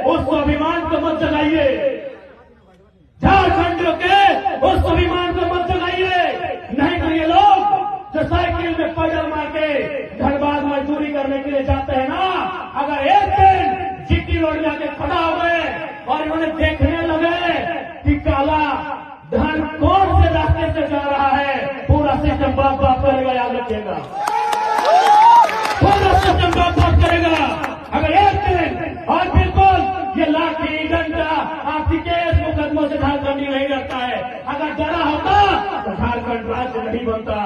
उस स्वाभिमान को मत जगाइए, झारखंड के उस स्वाभिमान को मत जगाइए। नहीं तो ये लोग जो साइकिल में पैदल मार के धनबाद मजदूरी करने के लिए जाते हैं ना, अगर एक दिन जीटी रोड जाके खड़ा हो गए और इन्होंने देखने लगे कि काला धन कौन से रास्ते से जा रहा है, पूरा सिस्टम बाप बाप करेगा, याद रखिएगा, पूरा सिस्टम बाप बाप करेगा। अगर एक दिन और बिल्कुल ये लाठी डंडा आपकी केस मुकदमों से झारखंड नहीं करता है। अगर डरा होता तो झारखंड राज्य नहीं बनता।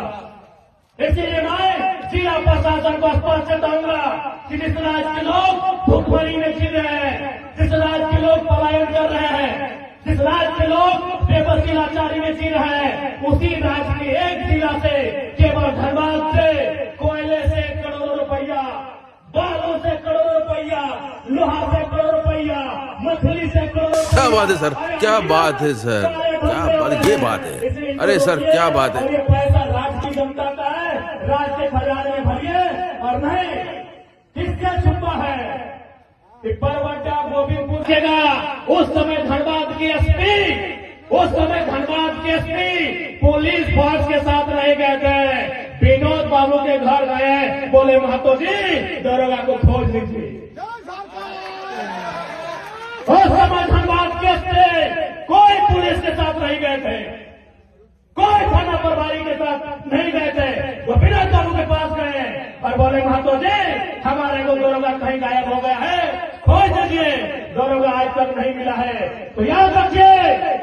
इसीलिए मैं जिला प्रशासन को स्पष्ट चेताऊंगा कि जिस राज्य के लोग भूखमरी में जी रहे हैं, जिस राज्य के लोग पलायन कर रहे हैं, जिस राज्य के लोग बेबसी लाचारी में जी रहे हैं, उसी राज्य के एक जिला से केवल धनबाद से कोयले से करोड़ों रुपया, बालू से करोड़ों रुपया, लोहा से करोड़ों रुपया, मछली से करोड़ों। क्या बात है सर, क्या बात है सर, क्या बात, ये बात है। अरे सर क्या बात है। ये पैसा राज्य की जनता का है, राज्य के खजाने में भरिए, और नहीं किसके छुपा है। बरवड्डा गोविंदपुर के उस समय धनबाद की एसपी, उस समय धनबाद के एसपी पुलिस फोर्स के साथ रह गए थे। विनोद बाबू के घर गए, बोले महतो जी दरोगा को खोज लीजिए। उस समय धनबाद के एसपी कोई पुलिस के साथ नहीं गए थे, कोई थाना प्रभारी के साथ नहीं गए थे। वो विनोद बाबू के पास गए और बोले महतो जी हमारे को दरोगा कहीं गायब हो गया है, खोज दीजिए। दरोगा आज तक नहीं मिला है। तो याद रखिए,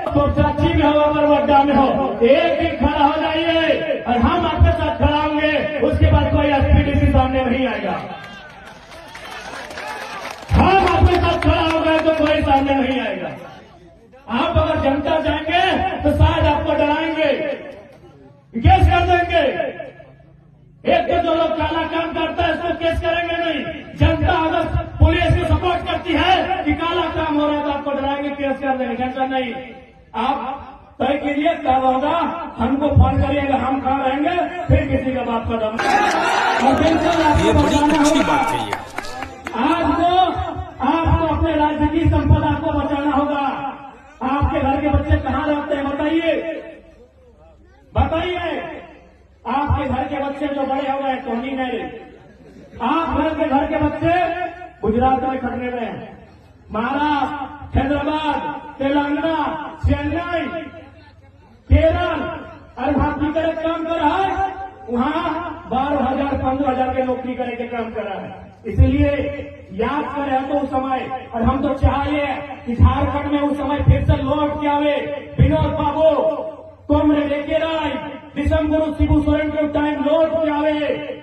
तो चाची में हो अगर वड्डा में हो, एक दिन खड़ा हो जाइए और हम आपके साथ खड़ा होंगे। उसके बाद कोई एसपीडीसी सामने नहीं आएगा। हम आपके साथ खड़ा हो गए तो कोई सामने नहीं आएगा। आप अगर जनता जाएंगे तो शायद आपको डराएंगे, केस कर देंगे। एक तो जो लोग काला काम करता है उसको केस करेंगे नहीं। जनता अगर पुलिस को सपोर्ट करती है कि काला काम हो रहा है तो आपको डराएंगे, केस कर देंगे। टेंशन नहीं, आप तय कीजिए कब होगा, हमको फोन करिएगा, हम कहाँ रहेंगे, फिर किसी का बात का दम। ये बड़ी अच्छी बात कही है। आपको अपने राज्य की संपदा को बचाना होगा। आपके घर के बच्चे कहाँ रहते हैं बताइए, बताइए। आपके घर के बच्चे जो बड़े हो गए तो नहीं गए। आप घर के बच्चे गुजरात में खटने गए हैं, महाराष्ट्र, हैदराबाद, तेलंगाना, चेन्नई, केरल, और भारतीय का काम कर रहा है। वहां 12,000 15,000 के नौकरी करे के काम कर रहा है। इसलिए याद करें तो उस समय, और हम तो चाहिए कि झारखंड में उस समय फिर से लौट के आवे विनोद बाबू, तुमने लेके राय दिसंबर शिबू सोरेन के टाइम लौट के आवे,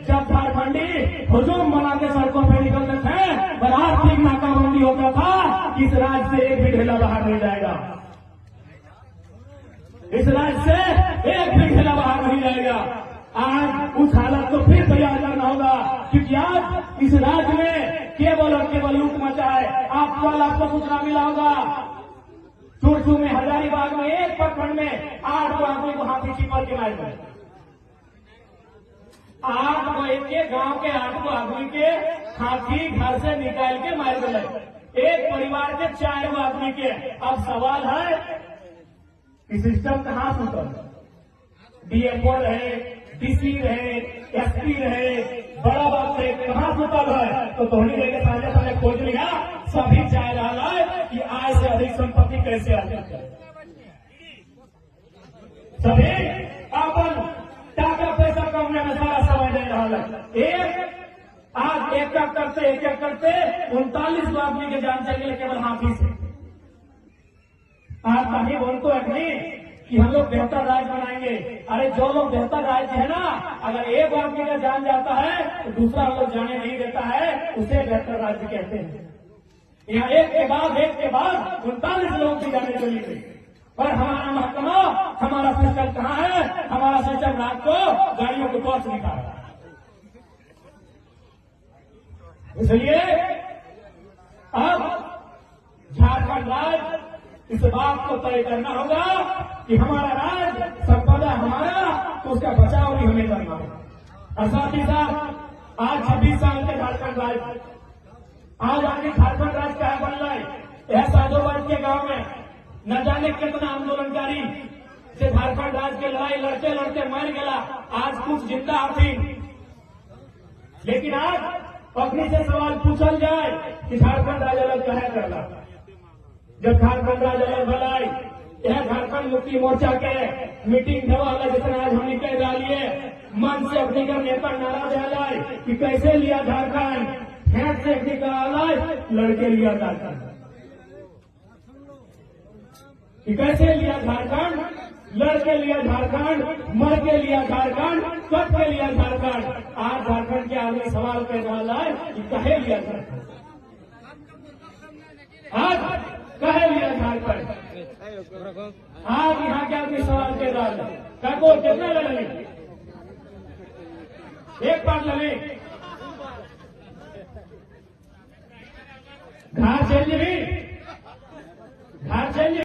जब झारखंडी हुजूम बना के सड़कों पर निकलते थे और आर्थिक नाकाबंदी होता था। इस राज्य से एक भी ढेला बाहर नहीं जाएगा, इस राज्य से एक भी ढेला बाहर नहीं जाएगा। आज उस हालत को फिर तैयार करना होगा, क्योंकि आज इस राज्य में केवल और केवल लूट मचा है। आपको सूचना मिला होगा, चुरचू में, हजारीबाग में एक प्रखंड में 8 आदमी को हाथी छिपल के मारे गए। 8 को एक गांव के 8 आदमी के हाथी घर से निकाल के मारे गए, एक परिवार के 4 आदमी के। अब सवाल है कि सिस्टम कहां सुतल, डीएफओ रहे, डीसी रहे, एसपी रहे, बड़ा बात रहे, कहां सुतल है। तो धोनी लेके सामने सामने खोज लिया, सभी चाह रहा है कि आय से अधिक संपत्ति कैसे अर्जित करे। सभी अपन टाका पैसा कमाने में सारा समय दे रहा है। आज एक करते 39 आदमी के जान चले केवल हाथी से। आज कहीं बोल तो नहीं कि हम लोग बेहतर राज्य बनाएंगे। अरे जो लोग बेहतर राज्य है ना, अगर एक आदमी का जान जाता है तो दूसरा लोग जाने नहीं देता है, उसे बेहतर राज्य कहते हैं। यहाँ एक के बाद 39 लोग की जाने चली गई। पर हमारा महकमा, हमारा सिस्टम कहाँ है? हमारा सिस्टम रात को गाड़ियों को टॉर्च निकाला। इसलिए अब झारखंड राज्य इस बात को तय करना होगा कि हमारा राज्य संपदा हमारा, तो उसका बचाव भी हमें करना होगा। और साथ ही साथ आज 26 साल के झारखंड राज्य, आज आगे झारखंड राज्य क्या बन रहा है? के गांव में न जाने कितना आंदोलनकारी से झारखंड राज्य के लड़ाई लड़ते लड़ते मर गया, आज कुछ जिंदा थी। लेकिन आज अपनी से सवाल पूछल जाए कि झारखंड राज्य अलग कहे करला। जब झारखंड राज्य अलग भलाई यह झारखंड मुक्ति मोर्चा के मीटिंग वाला जितना आज हम निकल रही मन से अपनी का नेता नारा दिया जाए कि कैसे लिया झारखंड, हेड से निकाला लड़के लिया झारखंड, कि कैसे लिया झारखंड, लड़के लिया झारखंड, मर के लिया झारखंड, कट के लिया झारखंड। आज झारखंड के आगे सवाल कर रहा है कि कहे लिया झारखंड, आज कहे लिया झारखंड। आज यहाँ के आदमी सवाल कर रहा है kako कितना लड़े, एक बार लड़े घास चल रही